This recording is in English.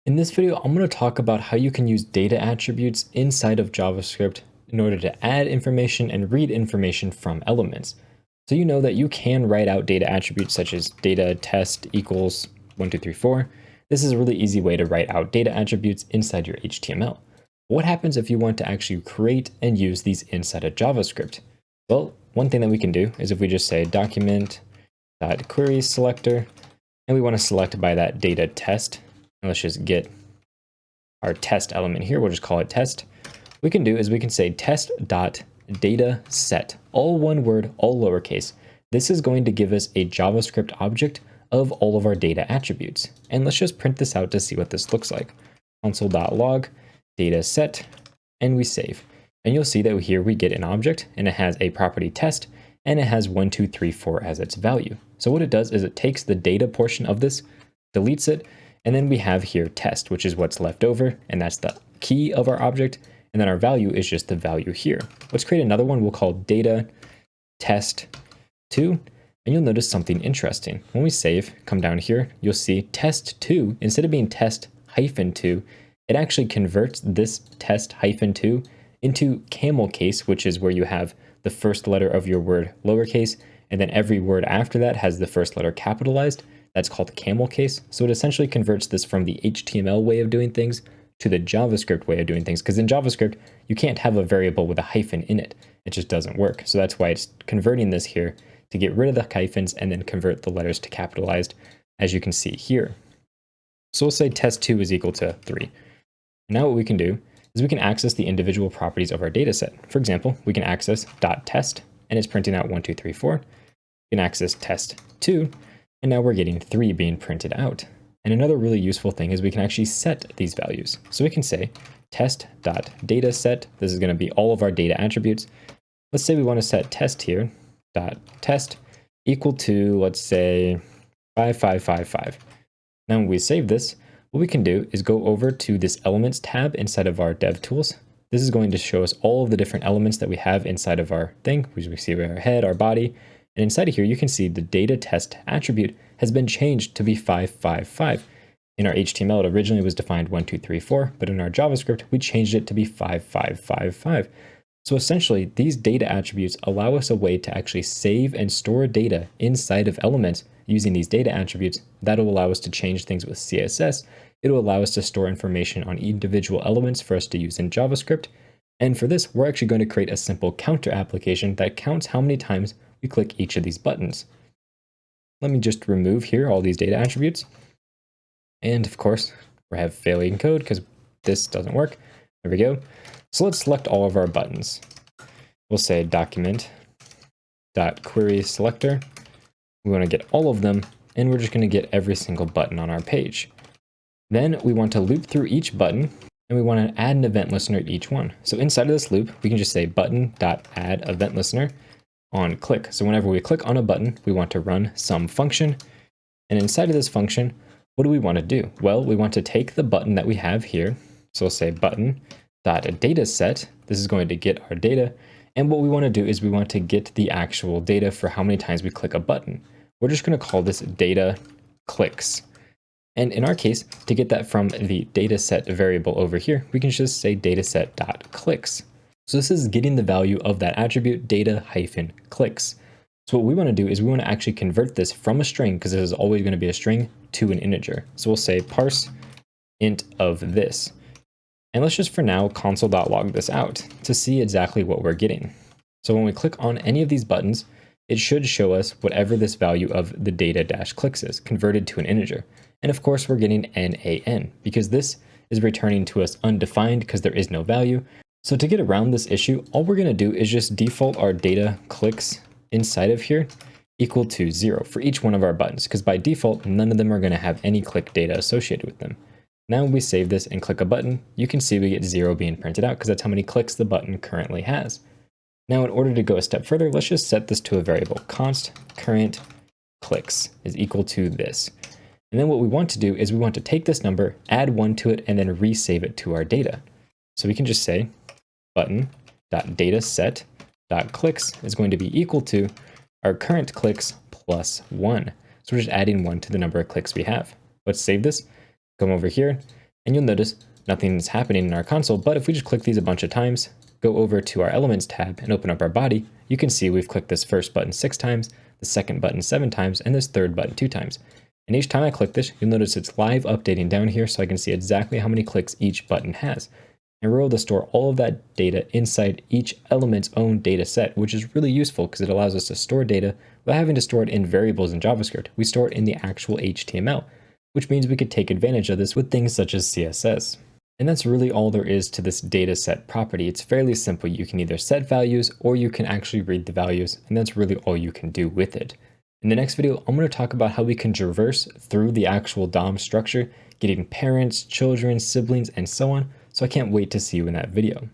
In this video, I'm going to talk about how you can use data attributes inside of JavaScript in order to add information and read information from elements. So you know that you can write out data attributes such as data test equals 1, 2, 3, 4. This is a really easy way to write out data attributes inside your HTML. What happens if you want to actually create and use these inside of JavaScript? Well, one thing that we can do is if we just say document.querySelector, and we want to select by that data test. And let's just get our test element here. We'll just call it test. What we can do is we can say test.dataset, all one word, all lowercase. This is going to give us a JavaScript object of all of our data attributes. And let's just print this out to see what this looks like. Console.log dataset, and we save. And you'll see that here we get an object and it has a property test and it has 1, 2, 3, 4 as its value. So what it does is it takes the data portion of this, deletes it, and then we have here test, which is what's left over, and that's the key of our object, and then our value is just the value here. Let's create another one we'll call data test2, and you'll notice something interesting. When we save, come down here, you'll see test2, instead of being test-2, it actually converts this test-2 into camel case, which is where you have the first letter of your word lowercase, and then every word after that has the first letter capitalized. That's called camel case. So it essentially converts this from the HTML way of doing things to the JavaScript way of doing things. Because in JavaScript, you can't have a variable with a hyphen in it. It just doesn't work. So that's why it's converting this here to get rid of the hyphens and then convert the letters to capitalized, as you can see here. So we'll say test2 is equal to 3. Now what we can do is we can access the individual properties of our data set. For example, we can access .test, and it's printing out 1, 2, 3, 4. We can access test2, and now we're getting 3 being printed out. And another really useful thing is we can actually set these values. So we can say test.dataset. This is going to be all of our data attributes. Let's say we want to set test here, .test equal to, let's say, 5555. Now when we save this, what we can do is go over to this Elements tab inside of our DevTools. This is going to show us all of the different elements that we have inside of our thing. We see our head, our body, and inside of here you can see the data test attribute has been changed to be 555. In our HTML, it originally was defined 1, 2, 3, 4, but in our JavaScript, we changed it to be 5555. So essentially, these data attributes allow us a way to actually save and store data inside of elements using these data attributes. That'll allow us to change things with CSS. It'll allow us to store information on individual elements for us to use in JavaScript. And for this, we're actually going to create a simple counter application that counts how many times we click each of these buttons. Let me just remove here all these data attributes. And of course, we have failing code because this doesn't work. There we go. So let's select all of our buttons. We'll say document.querySelector. We want to get all of them, and we're just going to get every single button on our page. Then we want to loop through each button, and we want to add an event listener to each one. So inside of this loop, we can just say button.addEventListener on click. So whenever we click on a button, we want to run some function. And inside of this function, what do we want to do? Well, we want to take the button that we have here. So we'll say button.dataset. This is going to get our data. And what we want to do is we want to get the actual data for how many times we click a button. We're just going to call this data clicks. And in our case, to get that from the dataset variable over here, we can just say dataset.clicks. So this is getting the value of that attribute data-clicks. So what we want to do is we want to actually convert this from a string, because this is always going to be a string, to an integer. So we'll say parse int of this. And let's just for now console.log this out to see exactly what we're getting. So when we click on any of these buttons, it should show us whatever this value of the data-clicks is, converted to an integer. And of course, we're getting NaN, because this is returning to us undefined because there is no value. So to get around this issue, all we're going to do is just default our data clicks inside of here equal to 0 for each one of our buttons, because by default, none of them are going to have any click data associated with them. Now when we save this and click a button, you can see we get 0 being printed out because that's how many clicks the button currently has. Now in order to go a step further, let's just set this to a variable. Const current clicks is equal to this. And then what we want to do is we want to take this number, add 1 to it, and then resave it to our data. So we can just say button.dataset.clicks is going to be equal to our current clicks plus 1. So we're just adding 1 to the number of clicks we have. Let's save this, come over here, And you'll notice nothing is happening in our console, but if we just click these a bunch of times, go over to our Elements tab and open up our body, you can see we've clicked this first button 6 times, the second button 7 times, and this third button 2 times. And each time I click this, you'll notice it's live updating down here so I can see exactly how many clicks each button has. And we're able to store all of that data inside each element's own data set, which is really useful because it allows us to store data without having to store it in variables in JavaScript. We store it in the actual HTML, which means we could take advantage of this with things such as CSS. And that's really all there is to this data set property. It's fairly simple. You can either set values or you can actually read the values, and that's really all you can do with it. In the next video, I'm going to talk about how we can traverse through the actual DOM structure, getting parents, children, siblings, and so on. So I can't wait to see you in that video.